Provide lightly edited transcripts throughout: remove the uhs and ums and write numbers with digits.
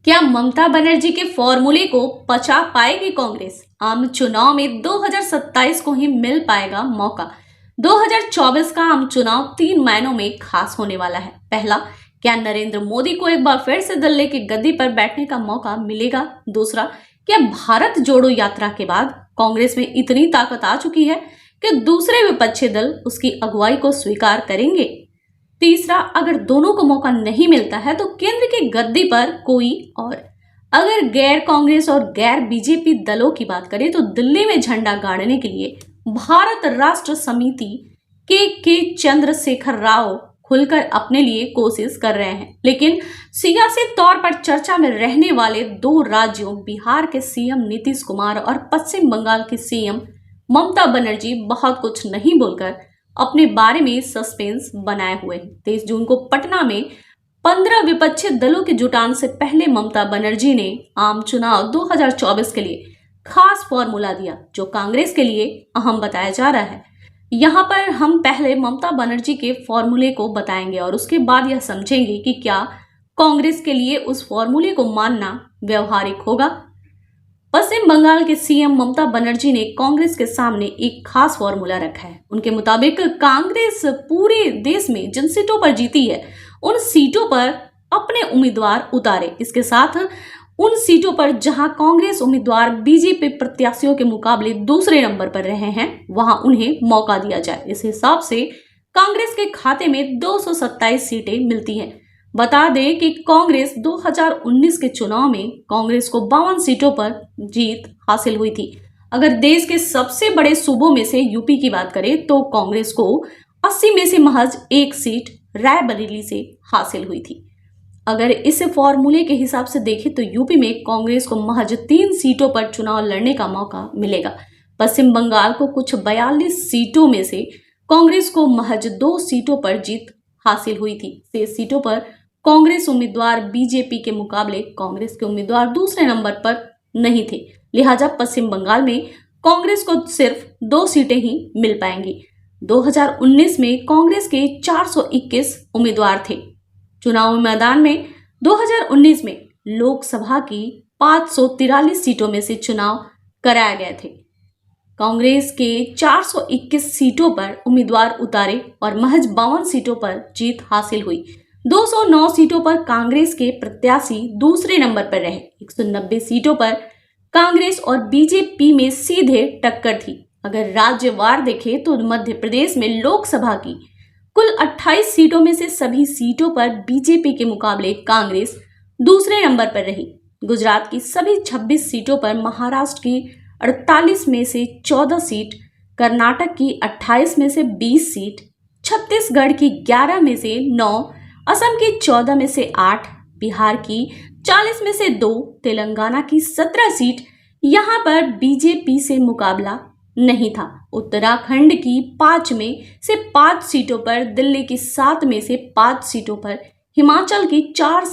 क्या ममता बनर्जी के फॉर्मूले को पचा पाएगी कांग्रेस? आम चुनाव में 2027 को ही मिल पाएगा मौका। 2024 का आम चुनाव 3 महीनों में खास होने वाला है। पहला, क्या नरेंद्र मोदी को एक बार फिर से दिल्ली की गद्दी पर बैठने का मौका मिलेगा? दूसरा, क्या भारत जोड़ो यात्रा के बाद कांग्रेस में इतनी ताकत आ चुकी है कि दूसरे विपक्षी दल उसकी अगुवाई को स्वीकार करेंगे? तीसरा, अगर दोनों को मौका नहीं मिलता है तो केंद्र की गद्दी पर कोई और। अगर गैर कांग्रेस और गैर बीजेपी दलों की बात करें तो दिल्ली में झंडा गाड़ने के लिए भारत राष्ट्र समिति के चंद्रशेखर राव खुलकर अपने लिए कोशिश कर रहे हैं। लेकिन सियासी तौर पर चर्चा में रहने वाले 2 राज्यों बिहार के सीएम नीतीश कुमार और पश्चिम बंगाल की सीएम ममता बनर्जी बहुत कुछ नहीं बोलकर अपने बारे में सस्पेंस बनाए हुए हैं। 23 जून को पटना में 15 विपक्षी दलों के जुटान से पहले ममता बनर्जी ने आम चुनाव 2024 के लिए खास फॉर्मूला दिया, जो कांग्रेस के लिए अहम बताया जा रहा है। यहाँ पर हम पहले ममता बनर्जी के फॉर्मूले को बताएंगे और उसके बाद यह समझेंगे कि क्या कांग्रेस के लिए उस फॉर्मूले को मानना व्यवहारिक होगा। पश्चिम बंगाल के सीएम ममता बनर्जी ने कांग्रेस के सामने एक खास फॉर्मूला रखा है। उनके मुताबिक कांग्रेस पूरे देश में जिन सीटों पर जीती है उन सीटों पर अपने उम्मीदवार उतारे। इसके साथ उन सीटों पर जहां कांग्रेस उम्मीदवार बीजेपी प्रत्याशियों के मुकाबले दूसरे नंबर पर रहे हैं वहां उन्हें मौका दिया जाए। इस हिसाब से कांग्रेस के खाते में 227 सीटें मिलती हैं। बता दें कि कांग्रेस 2019 के चुनाव में कांग्रेस को 52 सीटों पर जीत हासिल हुई थी। अगर देश के सबसे बड़े सूबों में से यूपी की बात करें तो कांग्रेस को 80 में से महज 1 सीट रायबरेली से हासिल हुई थी। अगर इस फॉर्मूले के हिसाब से देखें तो यूपी में कांग्रेस को महज 3 सीटों पर चुनाव लड़ने का मौका मिलेगा। पश्चिम बंगाल को कुछ 42 सीटों में से कांग्रेस को महज 2 सीटों पर जीत हासिल हुई थी। 6 सीटों पर कांग्रेस उम्मीदवार बीजेपी के मुकाबले कांग्रेस के उम्मीदवार दूसरे नंबर पर नहीं थे, लिहाजा पश्चिम बंगाल में कांग्रेस को सिर्फ 2 सीटें ही मिल पाएंगी। 2019 में कांग्रेस के 421 उम्मीदवार थे। चुनावी मैदान में 2019 में लोकसभा की 543 सीटों में से चुनाव कराए गए थे। कांग्रेस के 421 सीटों पर उम्मीदवार उतारे और महज 52 सीटों पर जीत हासिल हुई। 209 सीटों पर कांग्रेस के प्रत्याशी दूसरे नंबर पर रहे। 190 सीटों पर कांग्रेस और बीजेपी में सीधे टक्कर थी। अगर राज्यवार देखें तो मध्य प्रदेश में लोकसभा की कुल 28 सीटों में से सभी सीटों पर बीजेपी के मुकाबले कांग्रेस दूसरे नंबर पर रही। गुजरात की सभी 26 सीटों पर, महाराष्ट्र की 48 में से 14 सीट, कर्नाटक की 28 में से 20 सीट, छत्तीसगढ़ की 11 में से 9, असम की 14 में से 8, बिहार की 40 में से 2, तेलंगाना की 17 सीट यहां पर बीजेपी से मुकाबला नहीं था। उत्तराखंड की 5 में से 5 सीटों पर, दिल्ली की 7 में से 5 सीटों पर, हिमाचल की 4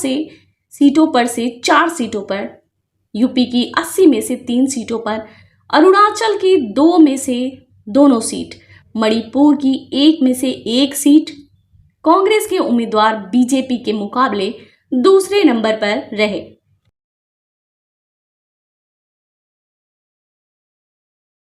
सीटों पर, यूपी की 80 में से 3 सीटों पर, अरुणाचल की 2 में से दोनों सीट, मणिपुर की 1 में से 1 सीट कांग्रेस के उम्मीदवार बीजेपी के मुकाबले दूसरे नंबर पर रहे।